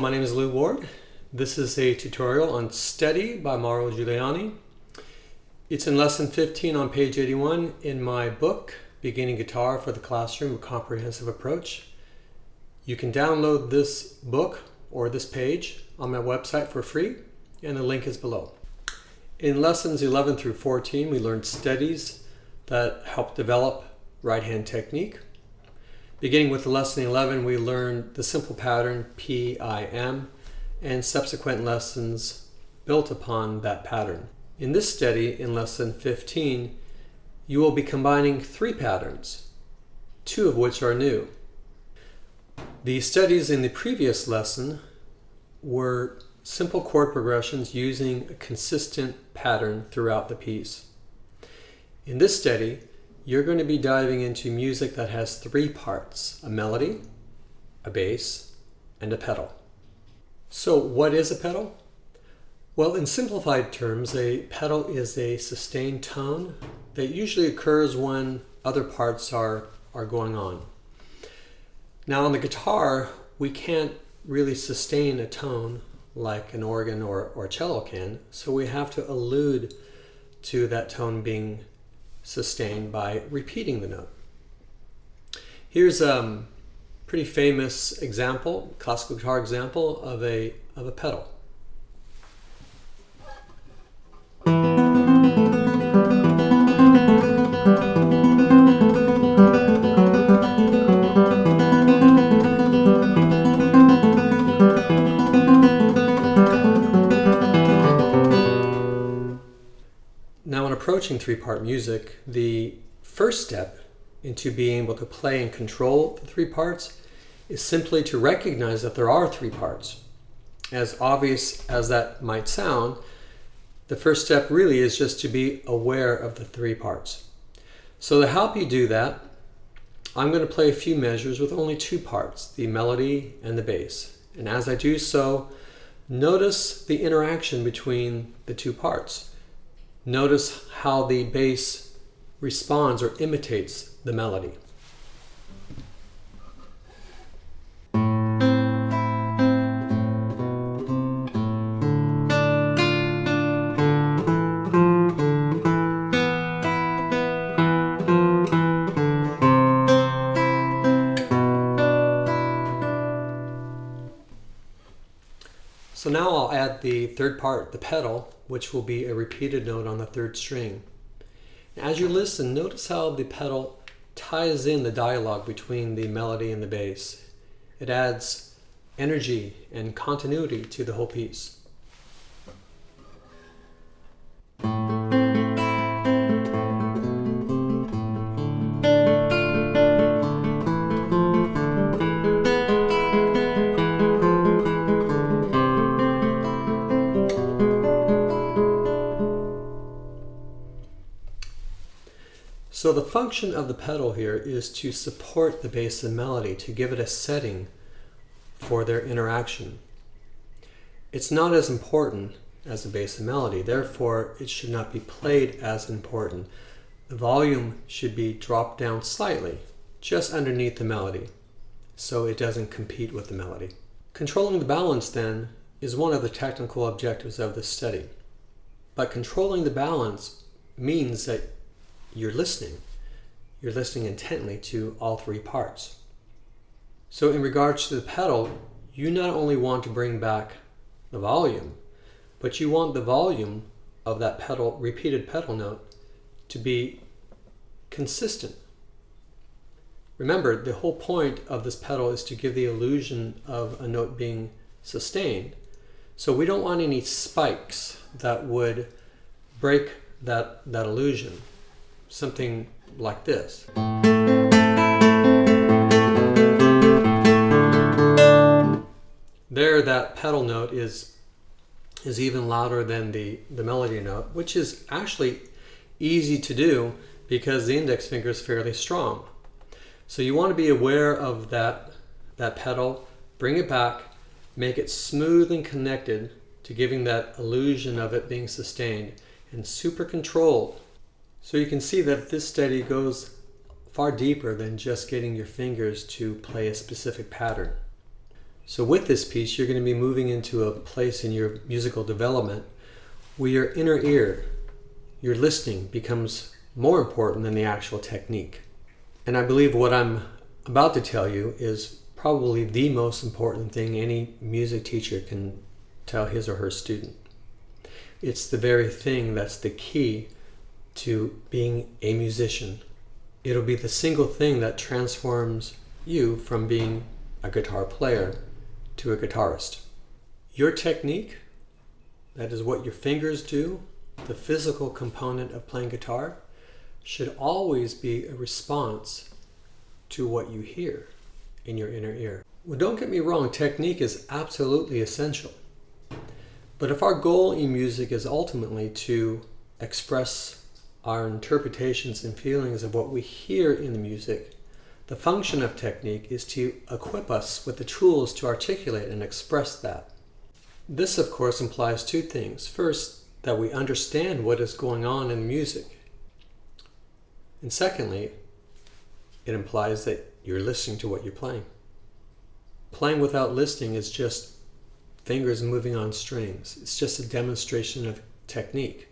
my name is Lou Ward. This is a tutorial on Steady by Giuliani. It's in lesson 15 on page 81 in my book, Beginning Guitar for the Classroom, A Comprehensive Approach. You can download this book or this page on my website for free, and the link is below. In lessons 11 through 14, we learned steadies that help develop right-hand technique. Beginning with lesson 11, we learned the simple pattern P-I-M and subsequent lessons built upon that pattern. In this steady, in lesson 15, you will be combining three patterns, two of which are new. The steadies in the previous lesson were simple chord progressions using a consistent pattern throughout the piece. In this steady, you're going to be diving into music that has three parts: a melody, a bass, and a pedal. So what is a pedal? Well, in simplified terms, a pedal is a sustained tone that usually occurs when other parts are going on. Now on the guitar, we can't really sustain a tone like an organ or cello can, so we have to allude to that tone being sustained by repeating the note. Here's a pretty famous example, classical guitar example of a pedal. Now, in approaching three-part music, the first step into being able to play and control the three parts is simply to recognize that there are three parts. As obvious as that might sound, the first step really is just to be aware of the three parts. So to help you do that, I'm going to play a few measures with only two parts, the melody and the bass. And as I do so, notice the interaction between the two parts. Notice how the bass responds or imitates the melody. So now I'll add the third part, the pedal, which will be a repeated note on the third string. As you listen, notice how the pedal ties in the dialogue between the melody and the bass. It adds energy and continuity to the whole piece. So the function of the pedal here is to support the bass and melody, to give it a setting for their interaction. It's not as important as the bass and melody, therefore it should not be played as important. The volume should be dropped down slightly, just underneath the melody, so it doesn't compete with the melody. Controlling the balance then is one of the technical objectives of this study. But controlling the balance means that you're listening. You're listening intently to all three parts. So in regards to the pedal, you not only want to bring back the volume, but you want the volume of that pedal, repeated pedal note, to be consistent. Remember, the whole point of this pedal is to give the illusion of a note being sustained. So we don't want any spikes that would break that illusion. Something like this. There, that pedal note is even louder than the melody note, which is actually easy to do because the index finger is fairly strong. So you want to be aware of that pedal, bring it back, make it smooth and connected to giving that illusion of it being sustained, and super controlled. So you can see that this steady goes far deeper than just getting your fingers to play a specific pattern. So with this piece, you're going to be moving into a place in your musical development where your inner ear, your listening, becomes more important than the actual technique. And I believe what I'm about to tell you is probably the most important thing any music teacher can tell his or her student. It's the very thing that's the key to being a musician. It'll be the single thing that transforms you from being a guitar player to a guitarist. Your technique, that is what your fingers do, the physical component of playing guitar, should always be a response to what you hear in your inner ear. Well, don't get me wrong, technique is absolutely essential. But if our goal in music is ultimately to express our interpretations and feelings of what we hear in the music, the function of technique is to equip us with the tools to articulate and express that. This, of course, implies two things. First, that we understand what is going on in music. And secondly, it implies that you're listening to what you're playing. Playing without listening is just fingers moving on strings. It's just a demonstration of technique,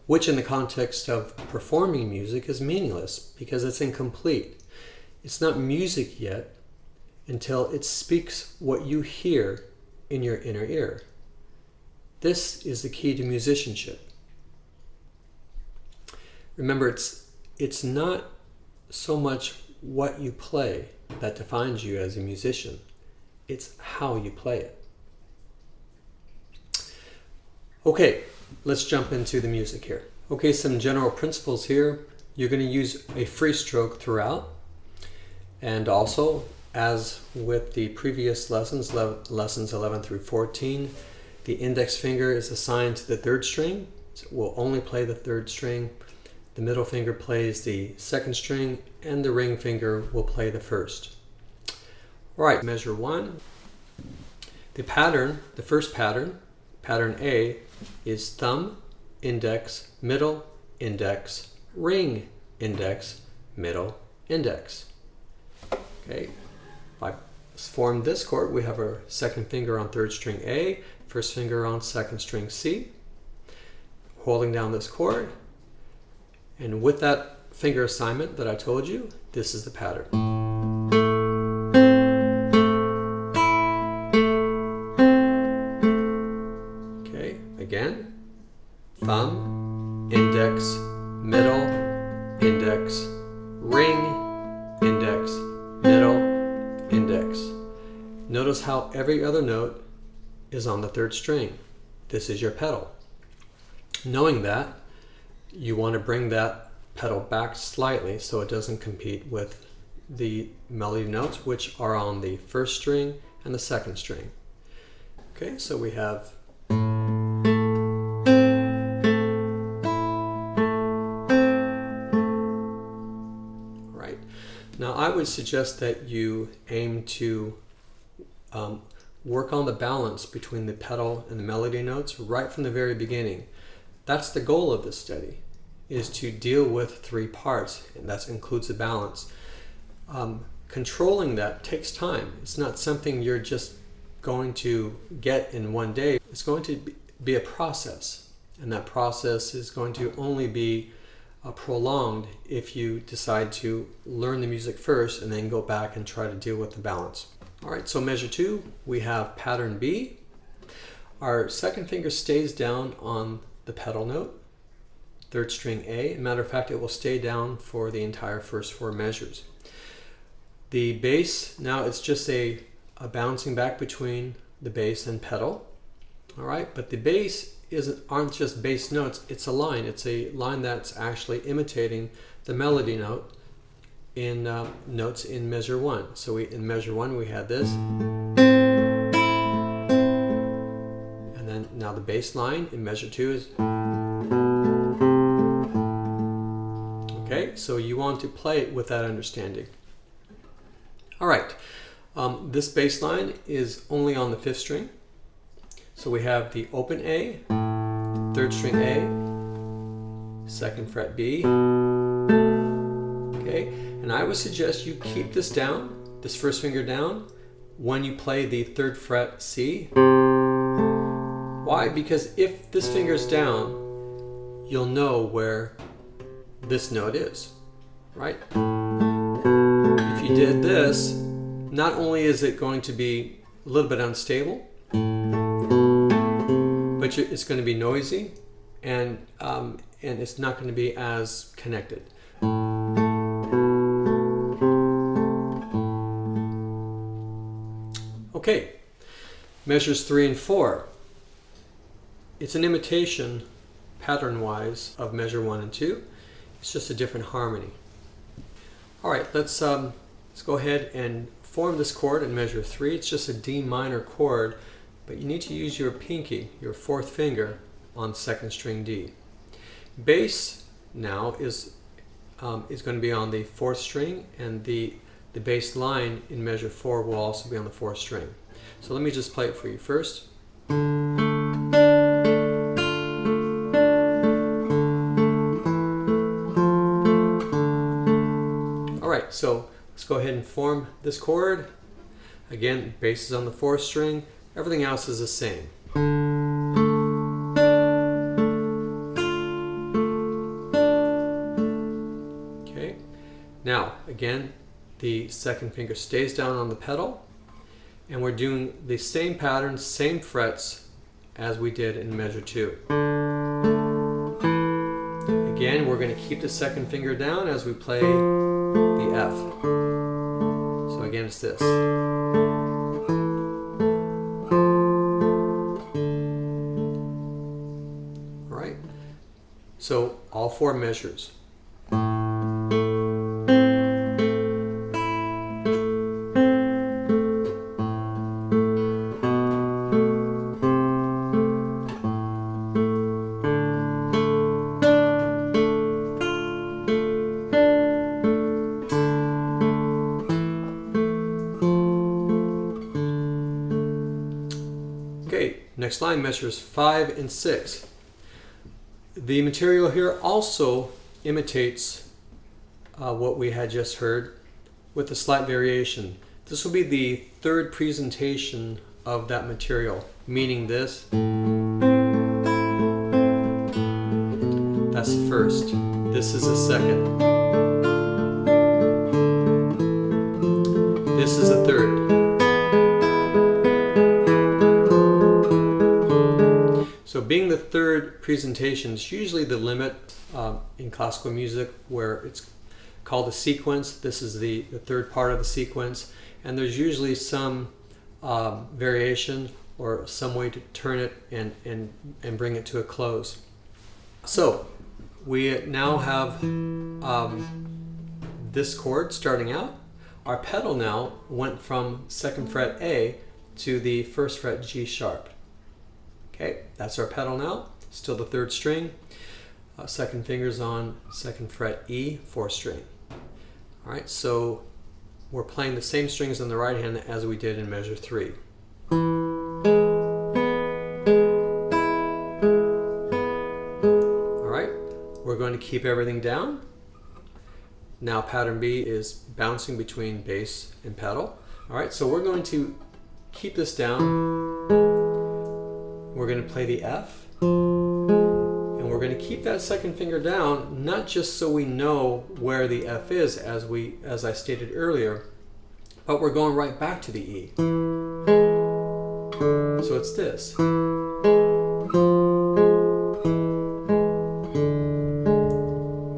which in the context of performing music is meaningless because it's incomplete. It's not music yet until it speaks what you hear in your inner ear. This is the key to musicianship. Remember, it's not so much what you play that defines you as a musician. It's how you play it. Okay, let's jump into the music here. Okay, some general principles here. You're going to use a free stroke throughout. And also, as with the previous lessons, lessons 11 through 14, the index finger is assigned to the third string. So we'll only play the third string. The middle finger plays the second string, and the ring finger will play the first. All right, measure 1. The pattern, the first pattern, pattern A, is thumb, index, middle, index, ring, index, middle, index. Okay, if I form this chord, we have our second finger on third string A, first finger on second string C, holding down this chord, and with that finger assignment that I told you, this is the pattern. Okay, again, thumb, index, middle, index, ring, index, middle, index. Notice how every other note is on the third string. This is your pedal. Knowing that, you want to bring that pedal back slightly so it doesn't compete with the melody notes, which are on the first string and the second string. Okay, so we have Now, I would suggest that you aim to work on the balance between the pedal and the melody notes right from the very beginning. That's the goal of this study, is to deal with three parts, and that includes the balance. Controlling that takes time. It's not something you're just going to get in one day. It's going to be a process, and that process is going to only be prolonged if you decide to learn the music first and then go back and try to deal with the balance. All right, so measure 2, we have pattern B. Our second finger stays down on the pedal note, third string A. Matter of fact, it will stay down for the entire first 4 measures. The bass, now it's just a bouncing back between the bass and pedal. All right, but the bass aren't just bass notes, it's a line. It's a line that's actually imitating the melody note in notes in measure 1. So in measure 1 we had this. And then now the bass line in measure 2 is. Okay, so you want to play it with that understanding. All right, this bass line is only on the 5th string. So we have the open A, third string A, second fret B. Okay, and I would suggest you keep this down, this first finger down, when you play the 3rd fret C. Why? Because if this finger's down, you'll know where this note is, right? If you did this, not only is it going to be a little bit unstable, but it's going to be noisy, and it's not going to be as connected. Okay, measures 3 and 4. It's an imitation, pattern-wise, of measure 1 and 2. It's just a different harmony. All right, let's go ahead and form this chord in measure 3. It's just a D minor chord, but you need to use your pinky, your 4th finger, on 2nd string D. Bass now is going to be on the 4th string, and the bass line in measure 4 will also be on the 4th string. So let me just play it for you first. Alright, so let's go ahead and form this chord. Again, bass is on the 4th string, everything else is the same. Okay, now again, the 2nd finger stays down on the pedal, and we're doing the same pattern, same frets as we did in measure 2. Again, we're going to keep the 2nd finger down as we play the F. So again, it's this. All right. So all 4 measures. Next line, measures 5 and 6. The material here also imitates what we had just heard, with a slight variation. This will be the 3rd presentation of that material, meaning this. That's the 1st. This is the 2nd. This is the 3rd. So being the 3rd presentation is usually the limit in classical music, where it's called a sequence. This is the 3rd part of the sequence, and there's usually some variation or some way to turn it and bring it to a close. So we now have this chord starting out. Our pedal now went from 2nd fret A to the 1st fret G sharp. Okay, that's our pedal now, still the 3rd string. 2nd finger's on 2nd fret E, 4th string. All right, so we're playing the same strings on the right hand as we did in measure 3. All right, we're going to keep everything down. Now pattern B is bouncing between bass and pedal. All right, so we're going to keep this down. We're going to play the F, and we're going to keep that 2nd finger down, not just so we know where the F is, as I stated earlier, but we're going right back to the E. So it's this.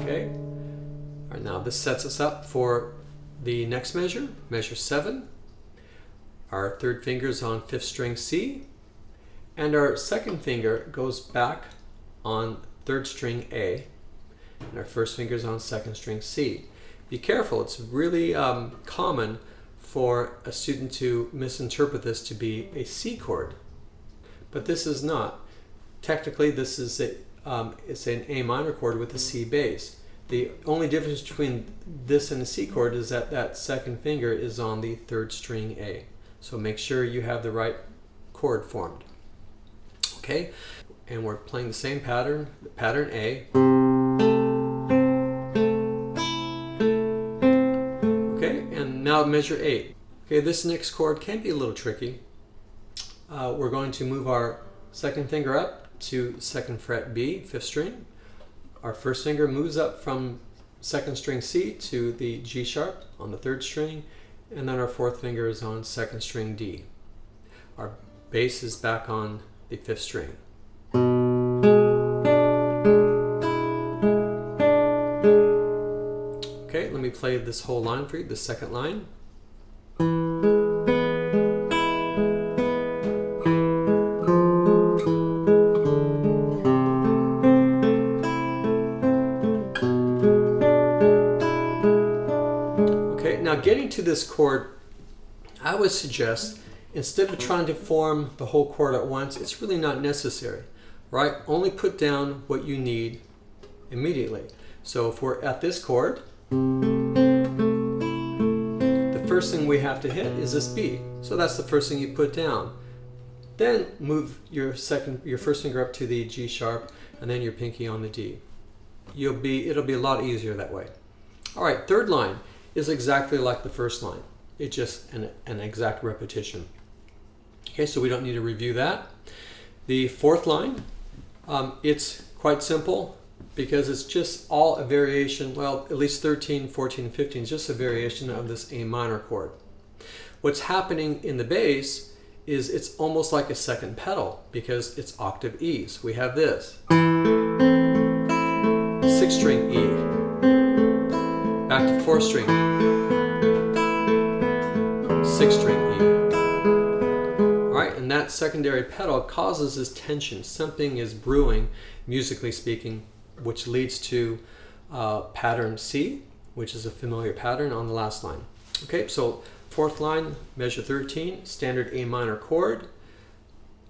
Okay. All right, now this sets us up for the next measure, measure 7. Our 3rd finger's on 5th string C. And our 2nd finger goes back on 3rd string A, and our 1st finger is on 2nd string C. Be careful, it's really common for a student to misinterpret this to be a C chord, but this is not. Technically, this is it's an A minor chord with a C bass. The only difference between this and a C chord is that that 2nd finger is on the 3rd string A. So make sure you have the right chord formed. Okay, and we're playing the same pattern, pattern A. Okay, and now measure 8. Okay, this next chord can be a little tricky. We're going to move our second finger up to 2nd fret B, 5th string. Our first finger moves up from 2nd string C to the G sharp on the 3rd string, and then our 4th finger is on 2nd string D. Our bass is back on the 5th string. Okay, let me play this whole line for you, the second line. Now getting to this chord, I would suggest instead of trying to form the whole chord at once, it's really not necessary, right? Only put down what you need immediately. So if we're at this chord, the first thing we have to hit is this B. So that's the first thing you put down. Then move your first finger up to the G sharp and then your pinky on the D. It'll be a lot easier that way. All right, third line is exactly like the first line. It's just an exact repetition. Okay, so we don't need to review that. The fourth line, it's quite simple because it's just all a variation, well, at least 13, 14, 15 is just a variation of this A minor chord. What's happening in the bass is it's almost like a second pedal because it's octave E's. We have this. 6th string E. Back to 4th string, 6th string E. All right, and that secondary pedal causes this tension. Something is brewing, musically speaking, which leads to pattern C, which is a familiar pattern on the last line. Okay, so fourth line, measure 13, standard A minor chord.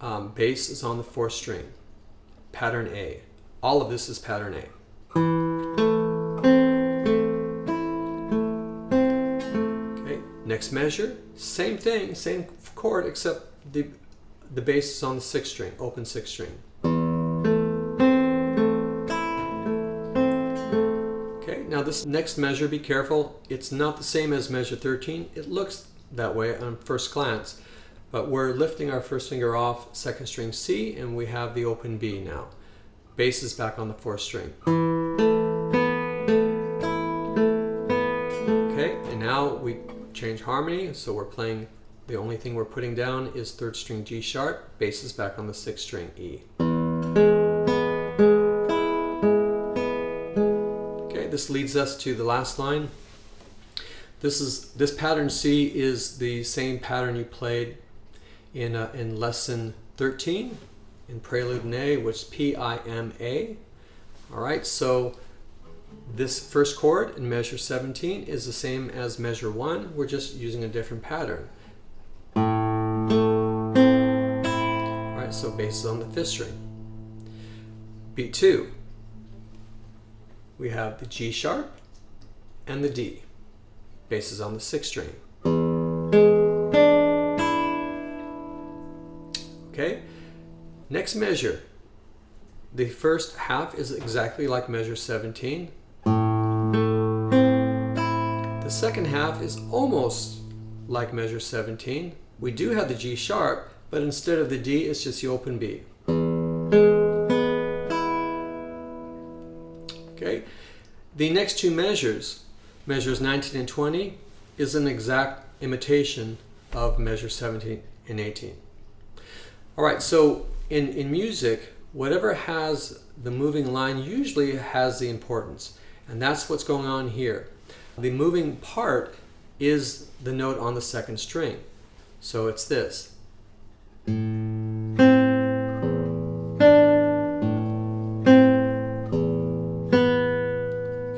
Bass is on the 4th string. Pattern A. All of this is pattern A. Next measure, same thing, same chord, except the bass is on the 6th string, open 6th string. Okay, now this next measure, be careful, it's not the same as measure 13. It looks that way on first glance, but we're lifting our first finger off 2nd string C and we have the open B now. Bass is back on the 4th string. Okay, and now we change harmony, so we're playing, the only thing we're putting down is 3rd string G sharp, bass is back on the 6th string E. Okay, this leads us to the last line. This pattern C is the same pattern you played in lesson 13 in Prelude in A, which is P-I-M-A. All right, so this first chord in measure 17 is the same as measure 1. We're just using a different pattern. All right, so bass is on the 5th string. Beat 2. We have the G sharp and the D. Bass is on the 6th string. Okay, next measure. The first half is exactly like measure 17. The second half is almost like measure 17. We do have the G sharp, but instead of the D, it's just the open B. Okay, the next two measures, measures 19 and 20, is an exact imitation of measure 17 and 18. All right, so in music, whatever has the moving line usually has the importance, and that's what's going on here. The moving part is the note on the 2nd string, so it's this.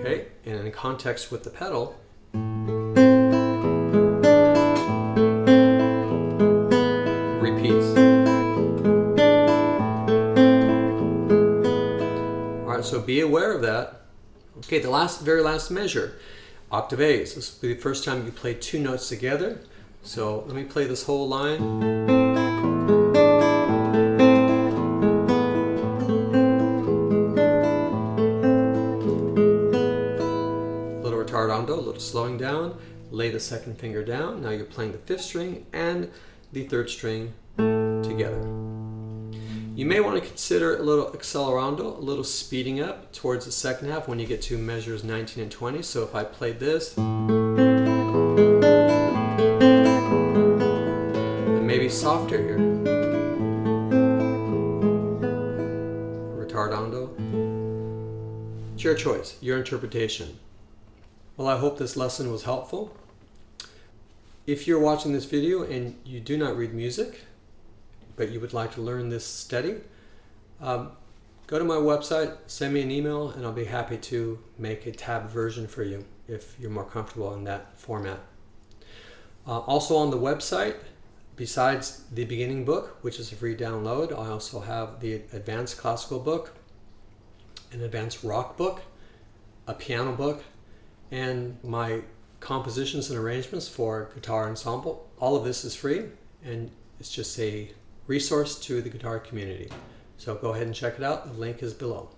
Okay, and in context with the pedal, repeats. So be aware of that. Okay, the very last measure, octave A's. This will be the first time you play two notes together. So let me play this whole line. A little retardando, a little slowing down. lay the second finger down. Now you're playing the fifth string and the third string together. You may want to consider a little accelerando, a little speeding up towards the second half when you get to measures 19 and 20. So if I played this, and maybe softer here, retardando. It's your choice, your interpretation. Well, I hope this lesson was helpful. If you're watching this video and you do not read music, but you would like to learn this steady, go to my website, send me an email, and I'll be happy to make a tabbed version for you if you're more comfortable in that format. Also on the website, besides the beginning book, which is a free download, I also have the advanced classical book, an advanced rock book, a piano book, and my compositions and arrangements for guitar ensemble. All of this is free, and it's just a resource to the guitar community. So go ahead and check it out. The link is below.